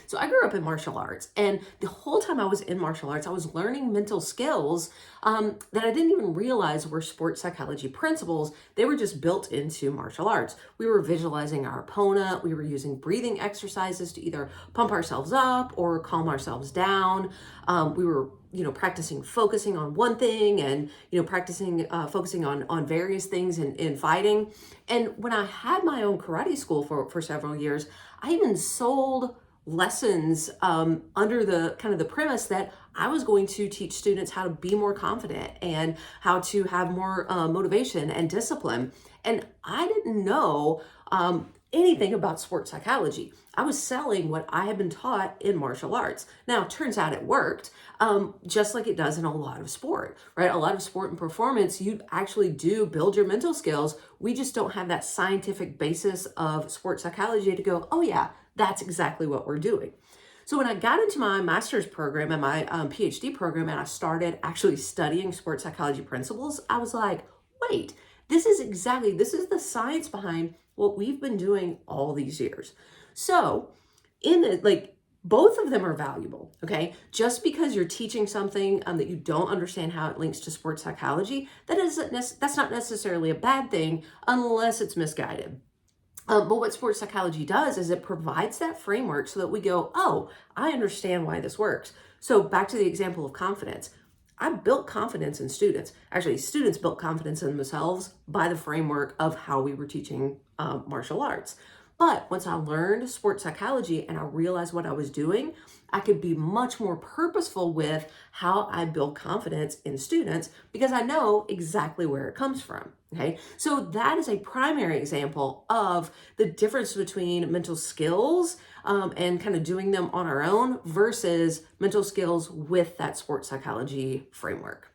So I grew up in martial arts, and the whole time I was in martial arts, I was learning mental skills that I didn't even realize were sports psychology principles. They were just built into martial arts. We were visualizing our opponent. We were using breathing exercises to either pump ourselves up or calm ourselves down. We were practicing focusing on one thing and practicing focusing on various things in fighting. And when I had my own karate school for several years, I even sold lessons under the kind of the premise that I was going to teach students how to be more confident and how to have more motivation and discipline. And I didn't know anything about sports psychology. I was selling what I had been taught in martial arts. Now, it turns out it worked, just like it does in a lot of sport, right? A lot of sport and performance, you actually do build your mental skills. We just don't have that scientific basis of sports psychology to go, oh yeah, that's exactly what we're doing. So when I got into my master's program and my PhD program, and I started actually studying sports psychology principles, I was like, wait, this is the science behind what we've been doing all these years. So in the, both of them are valuable, okay? Just because you're teaching something that you don't understand how it links to sports psychology, that's not necessarily a bad thing unless it's misguided. But what sports psychology does is it provides that framework so that we go, oh, I understand why this works. So back to the example of confidence. I built confidence in students. Actually, students built confidence in themselves by the framework of how we were teaching martial arts. But once I learned sports psychology and I realized what I was doing, I could be much more purposeful with how I build confidence in students because I know exactly where it comes from. Okay, so that is a primary example of the difference between mental skills and kind of doing them on our own versus mental skills with that sports psychology framework.